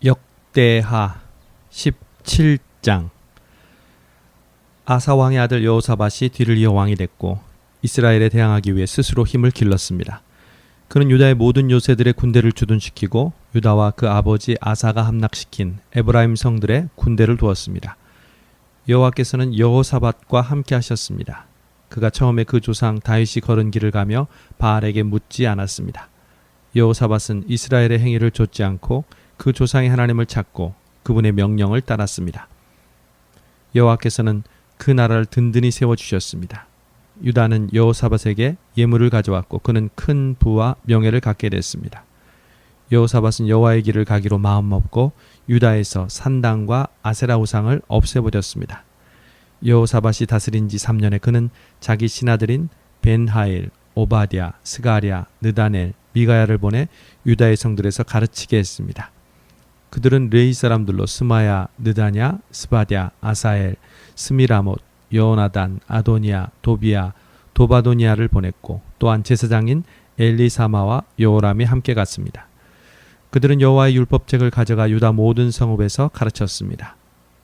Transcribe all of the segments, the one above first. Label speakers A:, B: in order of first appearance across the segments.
A: 역대하 17장. 아사 왕의 아들 여호사밧이 뒤를 이어 왕이 됐고 이스라엘에 대항하기 위해 스스로 힘을 길렀습니다. 그는 유다의 모든 요새들의 군대를 주둔시키고 유다와 그 아버지 아사가 함락시킨 에브라임 성들의 군대를 두었습니다. 여호와께서는 여호사밧과 함께 하셨습니다. 그가 처음에 그 조상 다윗이 걸은 길을 가며 바알에게 묻지 않았습니다. 여호사밧은 이스라엘의 행위를 좇지 않고 그 조상의 하나님을 찾고 그분의 명령을 따랐습니다. 여호와께서는 그 나라를 든든히 세워주셨습니다. 유다는 여호사밧에게 예물을 가져왔고 그는 큰 부와 명예를 갖게 됐습니다. 여호사밧은 여호와의 길을 가기로 마음먹고 유다에서 산당과 아세라 우상을 없애버렸습니다. 여호사밧이 다스린 지 3년에 그는 자기 신하들인 벤하일, 오바댜, 스가랴, 느다넬, 미가야를 보내 유다의 성들에서 가르치게 했습니다. 그들은 레위 사람들로 스마야, 느다냐, 스바랴, 아사엘, 스미라못, 여호나단, 아도니아, 도비야, 도바도니아를 보냈고 또한 제사장인 엘리사마와 여호람이 함께 갔습니다. 그들은 여호와의 율법책을 가져가 유다 모든 성읍에서 가르쳤습니다.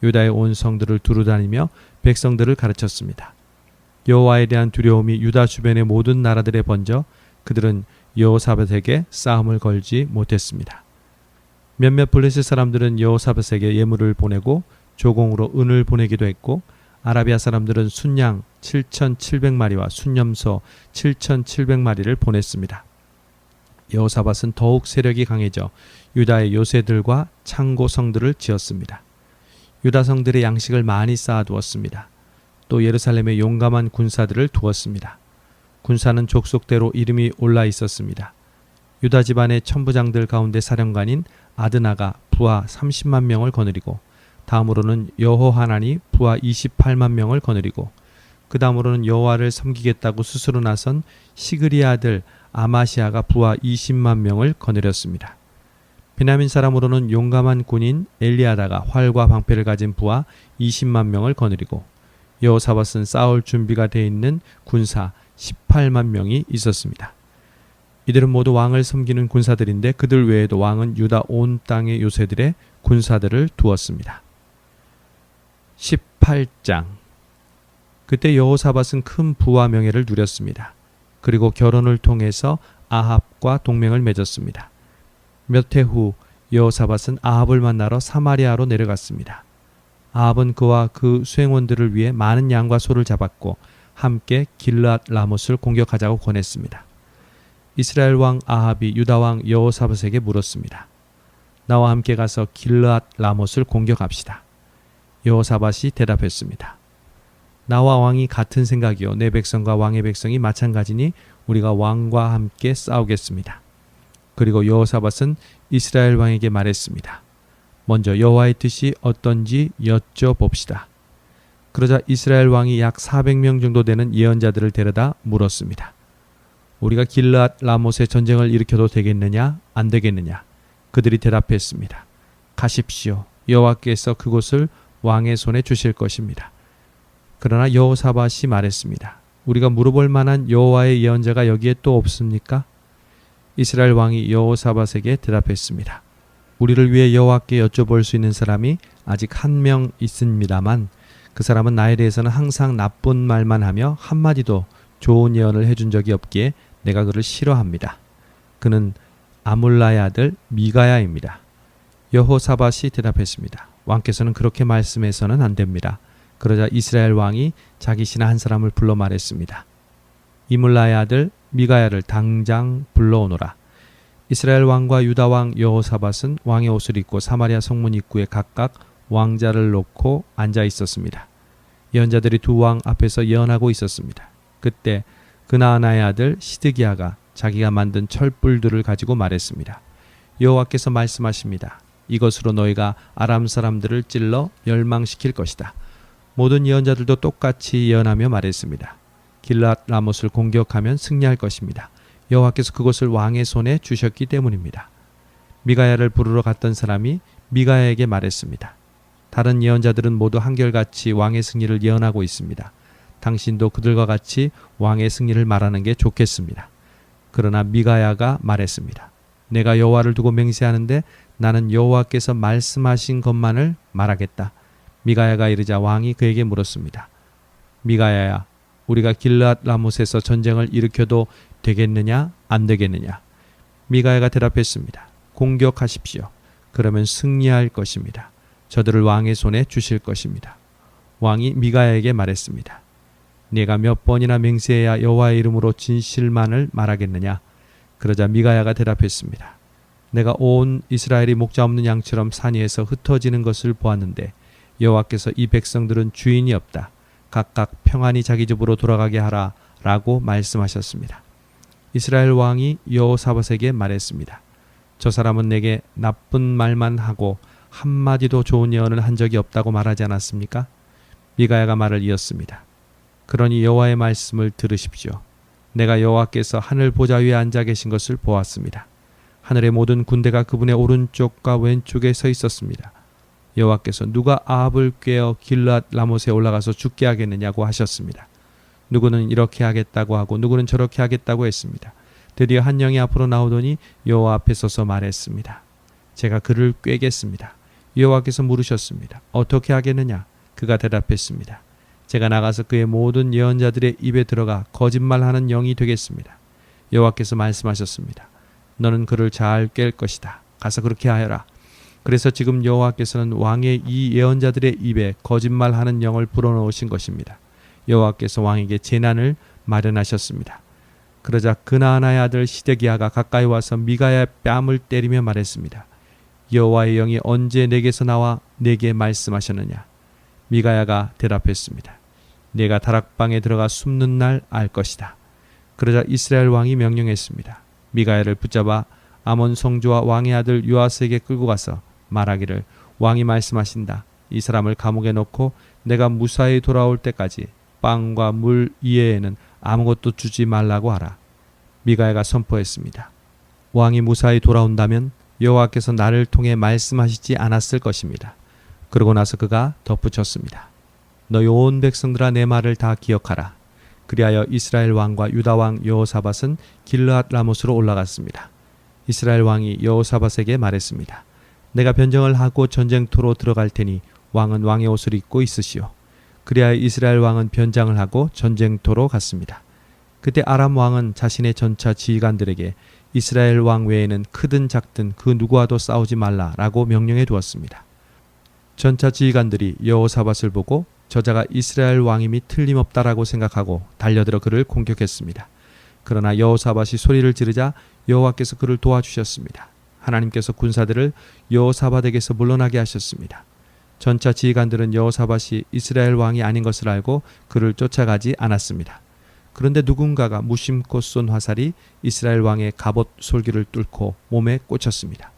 A: 유다의 온 성들을 두루다니며 백성들을 가르쳤습니다. 여호와에 대한 두려움이 유다 주변의 모든 나라들에 번져 그들은 여호사밧에게 싸움을 걸지 못했습니다. 몇몇 블레셋 사람들은 여호사밧에게 예물을 보내고 조공으로 은을 보내기도 했고 아라비아 사람들은 순양 7,700마리와 순염소 7,700마리를 보냈습니다. 여호사밧은 더욱 세력이 강해져 유다의 요새들과 창고 성들을 지었습니다. 유다 성들의 양식을 많이 쌓아두었습니다. 또 예루살렘에 용감한 군사들을 두었습니다. 군사는 족속대로 이름이 올라 있었습니다. 유다 집안의 천부장들 가운데 사령관인 아드나가 부하 30만 명을 거느리고 다음으로는 여호하난이 부하 28만 명을 거느리고 그 다음으로는 여호와를 섬기겠다고 스스로 나선 시그리 아들 아마시아가 부하 20만 명을 거느렸습니다. 베냐민 사람으로는 용감한 군인 엘리아다가 활과 방패를 가진 부하 20만 명을 거느리고 여호사밧은 싸울 준비가 되어 있는 군사 18만 명이 있었습니다. 이들은 모두 왕을 섬기는 군사들인데 그들 외에도 왕은 유다 온 땅의 요새들의 군사들을 두었습니다. 18장. 그때 여호사밧은 큰 부와 명예를 누렸습니다. 그리고 결혼을 통해서 아합과 동맹을 맺었습니다. 몇 해 후 여호사밧은 아합을 만나러 사마리아로 내려갔습니다. 아합은 그와 그 수행원들을 위해 많은 양과 소를 잡았고 함께 길르앗 라못을 공격하자고 권했습니다. 이스라엘 왕 아합이 유다 왕 여호사밧에게 물었습니다. 나와 함께 가서 길르앗 라못을 공격합시다. 여호사밧이 대답했습니다. 나와 왕이 같은 생각이요 내 백성과 왕의 백성이 마찬가지니 우리가 왕과 함께 싸우겠습니다. 그리고 여호사밧은 이스라엘 왕에게 말했습니다. 먼저 여호와의 뜻이 어떤지 여쭤봅시다. 그러자 이스라엘 왕이 약 400명 정도 되는 예언자들을 데려다 물었습니다. 우리가 길르앗 라못에 전쟁을 일으켜도 되겠느냐 안 되겠느냐. 그들이 대답했습니다. 가십시오. 여호와께서 그곳을 왕의 손에 주실 것입니다. 그러나 여호사밧이 말했습니다. 우리가 물어볼 만한 여호와의 예언자가 여기에 또 없습니까? 이스라엘 왕이 여호사밧에게 대답했습니다. 우리를 위해 여호와께 여쭤볼 수 있는 사람이 아직 한 명 있습니다만 그 사람은 나에 대해서는 항상 나쁜 말만 하며 한마디도 좋은 예언을 해준 적이 없기에 내가 그를 싫어합니다. 그는 아몰라의 아들 미가야입니다. 여호사밧이 대답했습니다. 왕께서는 그렇게 말씀해서는 안 됩니다. 그러자 이스라엘 왕이 자기 신하 한 사람을 불러 말했습니다. 이물라의 아들 미가야를 당장 불러오너라. 이스라엘 왕과 유다 왕 여호사밧은 왕의 옷을 입고 사마리아 성문 입구에 각각 왕자를 놓고 앉아 있었습니다. 예언자들이 두 왕 앞에서 예언하고 있었습니다. 그때 그나아나의 아들 시드기야가 자기가 만든 철불들을 가지고 말했습니다. 여호와께서 말씀하십니다. 이것으로 너희가 아람 사람들을 찔러 멸망시킬 것이다. 모든 예언자들도 똑같이 예언하며 말했습니다. 길르앗 라못을 공격하면 승리할 것입니다. 여호와께서 그것을 왕의 손에 주셨기 때문입니다. 미가야를 부르러 갔던 사람이 미가야에게 말했습니다. 다른 예언자들은 모두 한결같이 왕의 승리를 예언하고 있습니다. 당신도 그들과 같이 왕의 승리를 말하는 게 좋겠습니다. 그러나 미가야가 말했습니다. 내가 여호와를 두고 맹세하는데 나는 여호와께서 말씀하신 것만을 말하겠다. 미가야가 이르자 왕이 그에게 물었습니다. 미가야야, 우리가 길르앗 라못에서 전쟁을 일으켜도 되겠느냐 안 되겠느냐? 미가야가 대답했습니다. 공격하십시오. 그러면 승리할 것입니다. 저들을 왕의 손에 주실 것입니다. 왕이 미가야에게 말했습니다. 네가 몇 번이나 맹세해야 여호와의 이름으로 진실만을 말하겠느냐? 그러자 미가야가 대답했습니다. 내가 온 이스라엘이 목자 없는 양처럼 산 위에서 흩어지는 것을 보았는데 여호와께서 이 백성들은 주인이 없다. 각각 평안히 자기 집으로 돌아가게 하라 라고 말씀하셨습니다. 이스라엘 왕이 여호사밧에게 말했습니다. 저 사람은 내게 나쁜 말만 하고 한마디도 좋은 예언을 한 적이 없다고 말하지 않았습니까? 미가야가 말을 이었습니다. 그러니 여호와의 말씀을 들으십시오. 내가 여호와께서 하늘 보좌 위에 앉아 계신 것을 보았습니다. 하늘의 모든 군대가 그분의 오른쪽과 왼쪽에 서 있었습니다. 여호와께서 누가 아합을 꾀어 길르앗 라못에 올라가서 죽게 하겠느냐고 하셨습니다. 누구는 이렇게 하겠다고 하고 누구는 저렇게 하겠다고 했습니다. 드디어 한 영이 앞으로 나오더니 여호와 앞에 서서 말했습니다. 제가 그를 꾀겠습니다. 여호와께서 물으셨습니다. 어떻게 하겠느냐? 그가 대답했습니다. 제가 나가서 그의 모든 예언자들의 입에 들어가 거짓말하는 영이 되겠습니다. 여호와께서 말씀하셨습니다. 너는 그를 잘 꿰 것이다. 가서 그렇게 하여라. 그래서 지금 여호와께서는 왕의 이 예언자들의 입에 거짓말하는 영을 불어넣으신 것입니다. 여호와께서 왕에게 재난을 마련하셨습니다. 그러자 그나아나의 아들 시드기야가 가까이 와서 미가야의 뺨을 때리며 말했습니다. 여호와의 영이 언제 내게서 나와 내게 말씀하셨느냐? 미가야가 대답했습니다. 내가 다락방에 들어가 숨는 날 알 것이다. 그러자 이스라엘 왕이 명령했습니다. 미가야를 붙잡아 아몬 성주와 왕의 아들 요아스에게 끌고 가서 말하기를 왕이 말씀하신다. 이 사람을 감옥에 넣고 내가 무사히 돌아올 때까지 빵과 물 이외에는 아무것도 주지 말라고 하라. 미가야가 선포했습니다. 왕이 무사히 돌아온다면 여호와께서 나를 통해 말씀하시지 않았을 것입니다. 그러고 나서 그가 덧붙였습니다. 너희 온 백성들아 내 말을 다 기억하라. 그리하여 이스라엘 왕과 유다 왕 여호사밧은 길르앗 라못으로 올라갔습니다. 이스라엘 왕이 여호사밧에게 말했습니다. 내가 변정을 하고 전쟁터로 들어갈 테니 왕은 왕의 옷을 입고 있으시오. 그리하여 이스라엘 왕은 변장을 하고 전쟁터로 갔습니다. 그때 아람 왕은 자신의 전차 지휘관들에게 이스라엘 왕 외에는 크든 작든 그 누구와도 싸우지 말라라고 명령해 두었습니다. 전차 지휘관들이 여호사밧을 보고 저자가 이스라엘 왕임이 틀림없다라고 생각하고 달려들어 그를 공격했습니다. 그러나 여호사밧이 소리를 지르자 여호와께서 그를 도와주셨습니다. 하나님께서 군사들을 여호사밧에게서 물러나게 하셨습니다. 전차 지휘관들은 여호사밧이 이스라엘 왕이 아닌 것을 알고 그를 쫓아가지 않았습니다. 그런데 누군가가 무심코 쏜 화살이 이스라엘 왕의 갑옷 솔기를 뚫고 몸에 꽂혔습니다.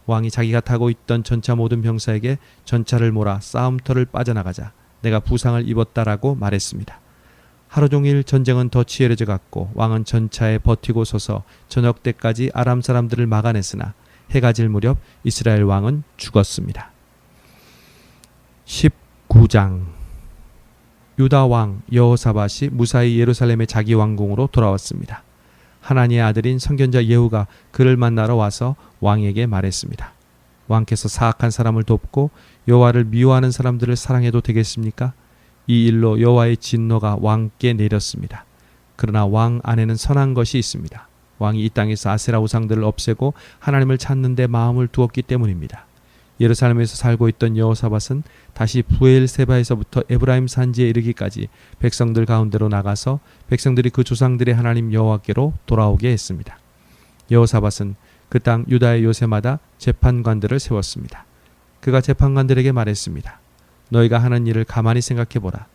A: 왕이 자기가 타고 있던 전차 모든 병사에게 전차를 몰아 싸움터를 빠져나가자 내가 부상을 입었다라고 말했습니다. 하루 종일 전쟁은 더 치열해져 갔고 왕은 전차에 버티고 서서 저녁 때까지 아람 사람들을 막아냈으나 해가 질 무렵 이스라엘 왕은 죽었습니다. 19장 유다 왕 여호사밧이 무사히 예루살렘의 자기 왕궁으로 돌아왔습니다. 하나니의 아들인 선견자 예후가 그를 만나러 와서 왕에게 말했습니다. 왕께서 사악한 사람을 돕고 여호와를 미워하는 사람들을 사랑해도 되겠습니까? 이 일로 여호와의 진노가 왕께 내렸습니다. 그러나 왕 안에는 선한 것이 있습니다. 왕이 이 땅에서 아세라 우상들을 없애고 하나님을 찾는 데 마음을 두었기 때문입니다. 예루살렘에서 살고 있던 여호사밧은 다시 부엘세바에서부터 에브라임 산지에 이르기까지 백성들 가운데로 나가서 백성들이 그 조상들의 하나님 여호와께로 돌아오게 했습니다. 여호사밧은 그 땅 유다의 요새마다 재판관들을 세웠습니다. 그가 재판관들에게 말했습니다. 너희가 하는 일을 가만히 생각해보라.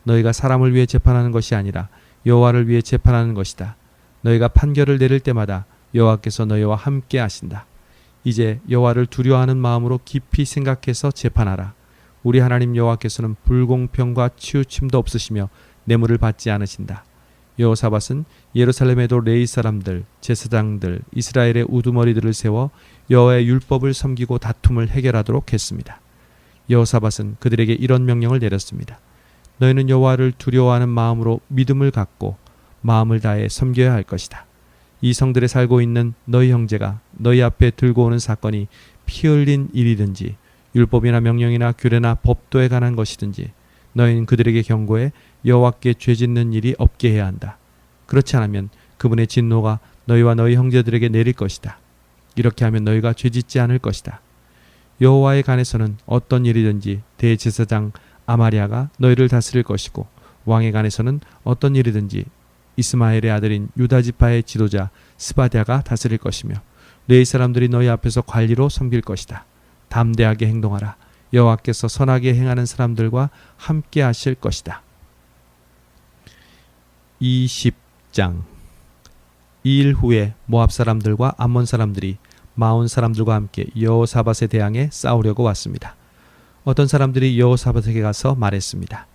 A: 너희가 사람을 위해 재판하는 것이 아니라 여호와를 위해 재판하는 것이다. 너희가 판결을 내릴 때마다 여호와께서 너희와 함께 하신다. 이제 여호와를 두려워하는 마음으로 깊이 생각해서 재판하라. 우리 하나님 여호와께서는 불공평과 치우침도 없으시며 뇌물을 받지 않으신다. 여호사밧은 예루살렘에도 레위 사람들, 제사장들, 이스라엘의 우두머리들을 세워 여호와의 율법을 섬기고 다툼을 해결하도록 했습니다. 여호사밧은 그들에게 이런 명령을 내렸습니다. 너희는 여호와를 두려워하는 마음으로 믿음을 갖고 마음을 다해 섬겨야 할 것이다. 이 성들에 살고 있는 너희 형제가 너희 앞에 들고 오는 사건이 피 흘린 일이든지 율법이나 명령이나 규례나 법도에 관한 것이든지 너희는 그들에게 경고해 여호와께 죄짓는 일이 없게 해야 한다. 그렇지 않으면 그분의 진노가 너희와 너희 형제들에게 내릴 것이다. 이렇게 하면 너희가 죄짓지 않을 것이다. 여호와의 간에서는 어떤 일이든지 대제사장 아마리아가 너희를 다스릴 것이고 왕의 간에서는 어떤 일이든지 이스마엘의 아들인 유다 지파의 지도자 스바랴가 다스릴 것이며 레위 사람들이 너희 앞에서 관리로 섬길 것이다. 담대하게 행동하라. 여호와께서 선하게 행하는 사람들과 함께 하실 것이다. 20장. 이 일 후에 모압 사람들과 암몬 사람들이 마온 사람들과 함께 여호사밧에 대항해 싸우려고 왔습니다. 어떤 사람들이 여호사밧에게 가서 말했습니다.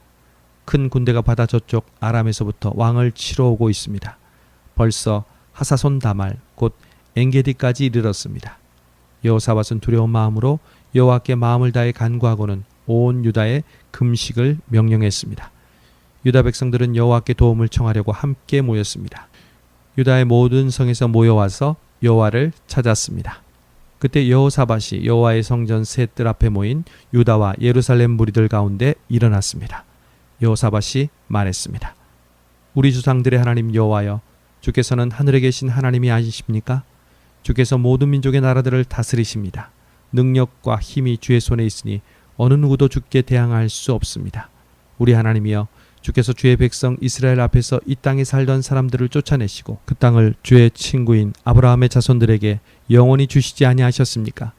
A: 큰 군대가 바다 저쪽 아람에서부터 왕을 치러 오고 있습니다. 벌써 하사손 다말 곧 엔게디까지 이르렀습니다. 여호사밧은 두려운 마음으로 여호와께 마음을 다해 간구하고는 온 유다에 금식을 명령했습니다. 유다 백성들은 여호와께 도움을 청하려고 함께 모였습니다. 유다의 모든 성에서 모여와서 여호와를 찾았습니다. 그때 여호사밧이 여호와의 성전 세 뜰 앞에 모인 유다와 예루살렘 무리들 가운데 일어났습니다. 여호사밧이 말했습니다. 우리 조상들의 하나님 여호와여, 주께서는 하늘에 계신 하나님이 아니십니까? 주께서 모든 민족의 나라들을 다스리십니다. 능력과 힘이 주의 손에 있으니 어느 누구도 주께 대항할 수 없습니다. 우리 하나님이여, 주께서 주의 백성 이스라엘 앞에서 이 땅에 살던 사람들을 쫓아내시고 그 땅을 주의 친구인 아브라함의 자손들에게 영원히 주시지 아니하셨습니까?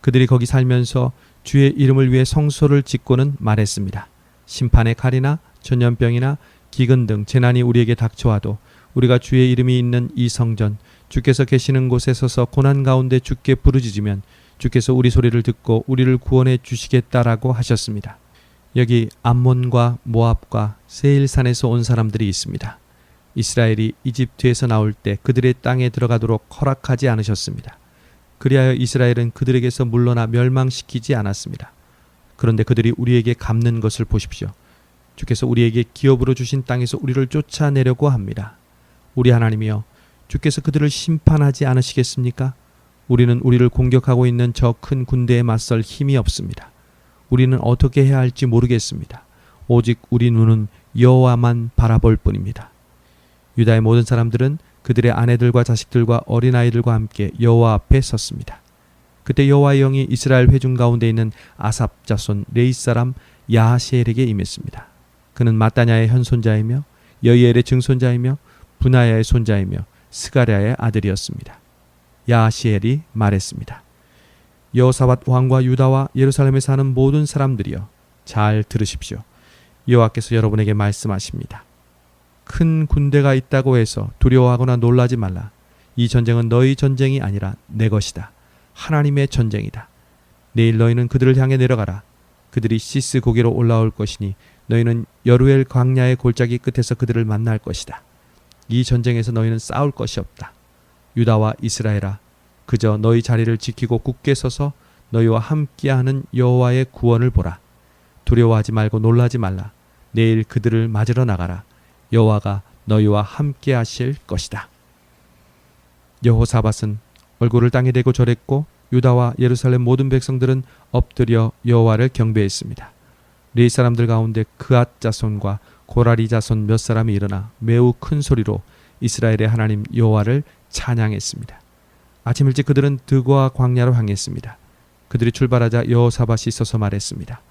A: 그들이 거기 살면서 주의 이름을 위해 성소를 짓고는 말했습니다. 심판의 칼이나 전염병이나 기근 등 재난이 우리에게 닥쳐와도 우리가 주의 이름이 있는 이 성전, 주께서 계시는 곳에 서서 고난 가운데 주께 부르짖으면 주께서 우리 소리를 듣고 우리를 구원해 주시겠다라고 하셨습니다. 여기 암몬과 모압과 세일산에서 온 사람들이 있습니다. 이스라엘이 이집트에서 나올 때 그들의 땅에 들어가도록 허락하지 않으셨습니다. 그리하여 이스라엘은 그들에게서 물러나 멸망시키지 않았습니다. 그런데 그들이 우리에게 갚는 것을 보십시오. 주께서 우리에게 기업으로 주신 땅에서 우리를 쫓아내려고 합니다. 우리 하나님이여, 주께서 그들을 심판하지 않으시겠습니까? 우리는 우리를 공격하고 있는 저 큰 군대에 맞설 힘이 없습니다. 우리는 어떻게 해야 할지 모르겠습니다. 오직 우리 눈은 여호와만 바라볼 뿐입니다. 유다의 모든 사람들은 그들의 아내들과 자식들과 어린아이들과 함께 여호와 앞에 섰습니다. 그때 여호와의 영이 이스라엘 회중 가운데 있는 아삽 자손 레위 사람 야하시엘에게 임했습니다. 그는 마따냐의 현손자이며 여이엘의 증손자이며 분하야의 손자이며 스가랴의 아들이었습니다. 야하시엘이 말했습니다. 여호사밧 왕과 유다와 예루살렘에 사는 모든 사람들이여, 잘 들으십시오. 여호와께서 여러분에게 말씀하십니다. 큰 군대가 있다고 해서 두려워하거나 놀라지 말라. 이 전쟁은 너희 전쟁이 아니라 내 것이다. 하나님의 전쟁이다. 내일 너희는 그들을 향해 내려가라. 그들이 시스 고개로 올라올 것이니 너희는 여루엘 광야의 골짜기 끝에서 그들을 만날 것이다. 이 전쟁에서 너희는 싸울 것이 없다. 유다와 이스라엘아, 그저 너희 자리를 지키고 굳게 서서 너희와 함께하는 여호와의 구원을 보라. 두려워하지 말고 놀라지 말라. 내일 그들을 맞으러 나가라. 여호와가 너희와 함께하실 것이다. 여호사밧은 얼굴을 땅에 대고 절했고 유다와 예루살렘 모든 백성들은 엎드려 여호와를 경배했습니다. 레위 사람들 가운데 그앗 자손과 고라리 자손 몇 사람이 일어나 매우 큰 소리로 이스라엘의 하나님 여호와를 찬양했습니다. 아침 일찍 그들은 드고아 광야로 향했습니다. 그들이 출발하자 여호사밧이 서서 말했습니다.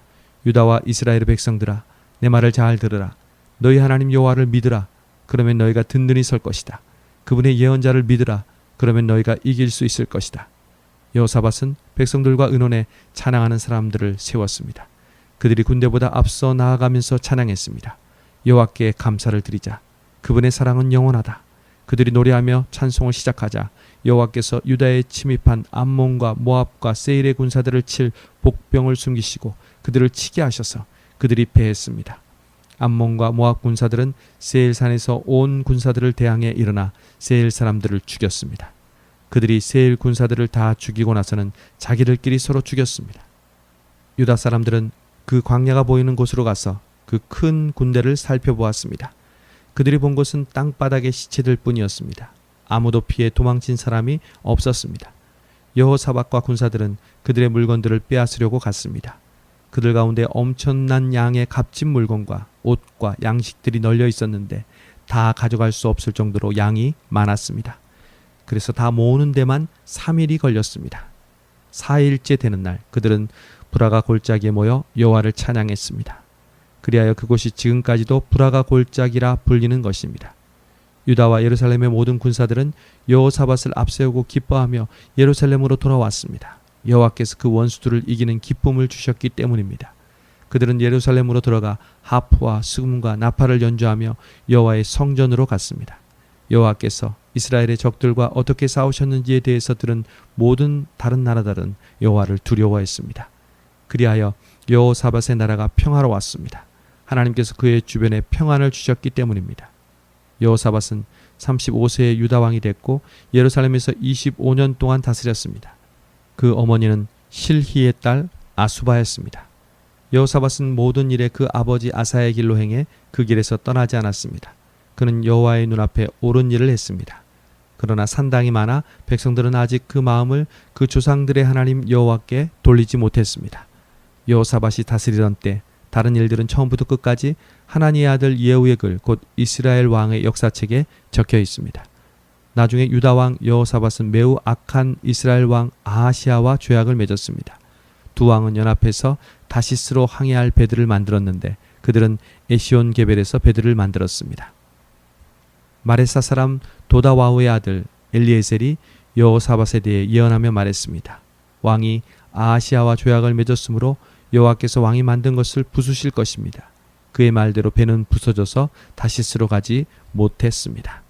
A: 유다와 이스라엘의 백성들아, 내 말을 잘 들으라. 너희 하나님 여호와를 믿으라. 그러면 너희가 든든히 설 것이다. 그분의 예언자를 믿으라. 그러면 너희가 이길 수 있을 것이다. 여호사밧은 백성들과 의논해 찬양하는 사람들을 세웠습니다. 그들이 군대보다 앞서 나아가면서 찬양했습니다. 여호와께 감사를 드리자. 그분의 사랑은 영원하다. 그들이 노래하며 찬송을 시작하자 여호와께서 유다에 침입한 암몬과 모압과 세일의 군사들을 칠 복병을 숨기시고 그들을 치게 하셔서 그들이 패했습니다. 암몬과 모압 군사들은 세일산에서 온 군사들을 대항해 일어나 세일 사람들을 죽였습니다. 그들이 세일 군사들을 다 죽이고 나서는 자기들끼리 서로 죽였습니다. 유다 사람들은 그 광야가 보이는 곳으로 가서 그 큰 군대를 살펴보았습니다. 그들이 본 곳은 땅바닥의 시체들 뿐이었습니다. 아무도 피해 도망친 사람이 없었습니다. 여호사밧과 군사들은 그들의 물건들을 빼앗으려고 갔습니다. 그들 가운데 엄청난 양의 값진 물건과 옷과 양식들이 널려 있었는데 다 가져갈 수 없을 정도로 양이 많았습니다. 그래서 다 모으는 데만 3일이 걸렸습니다. 4일째 되는 날 그들은 브라가 골짜기에 모여 여호와를 찬양했습니다. 그리하여 그곳이 지금까지도 브라가 골짜기라 불리는 것입니다. 유다와 예루살렘의 모든 군사들은 여호사밧을 앞세우고 기뻐하며 예루살렘으로 돌아왔습니다. 여호와께서 그 원수들을 이기는 기쁨을 주셨기 때문입니다. 그들은 예루살렘으로 들어가 하프와 수금과 나팔을 연주하며 여호와의 성전으로 갔습니다. 여호와께서 이스라엘의 적들과 어떻게 싸우셨는지에 대해서 들은 모든 다른 나라들은 여호와를 두려워했습니다. 그리하여 여호사밧의 나라가 평화로웠습니다. 하나님께서 그의 주변에 평안을 주셨기 때문입니다. 여호사밧은 35세의 유다 왕이 됐고 예루살렘에서 25년 동안 다스렸습니다. 그 어머니는 실히의 딸 아수바였습니다. 여호사밧은 모든 일에 그 아버지 아사의 길로 행해 그 길에서 떠나지 않았습니다. 그는 여호와의 눈앞에 옳은 일을 했습니다. 그러나 산당이 많아 백성들은 아직 그 마음을 그 조상들의 하나님 여호와께 돌리지 못했습니다. 여호사밧이 다스리던 때 다른 일들은 처음부터 끝까지 하나니의 아들 예후의 글 곧 이스라엘 왕의 역사책에 적혀 있습니다. 나중에 유다 왕 여호사밧은 매우 악한 이스라엘 왕 아하시아와 죄악을 맺었습니다. 두 왕은 연합해서 다시스로 항해할 배들을 만들었는데 그들은 에시온 게벨에서 배들을 만들었습니다. 마레사 사람 도다와우의 아들 엘리에셀이 여호사밧에 대해 예언하며 말했습니다. 왕이 아하시아와 죄악을 맺었으므로 여호와께서 왕이 만든 것을 부수실 것입니다. 그의 말대로 배는 부서져서 다시스로 가지 못했습니다.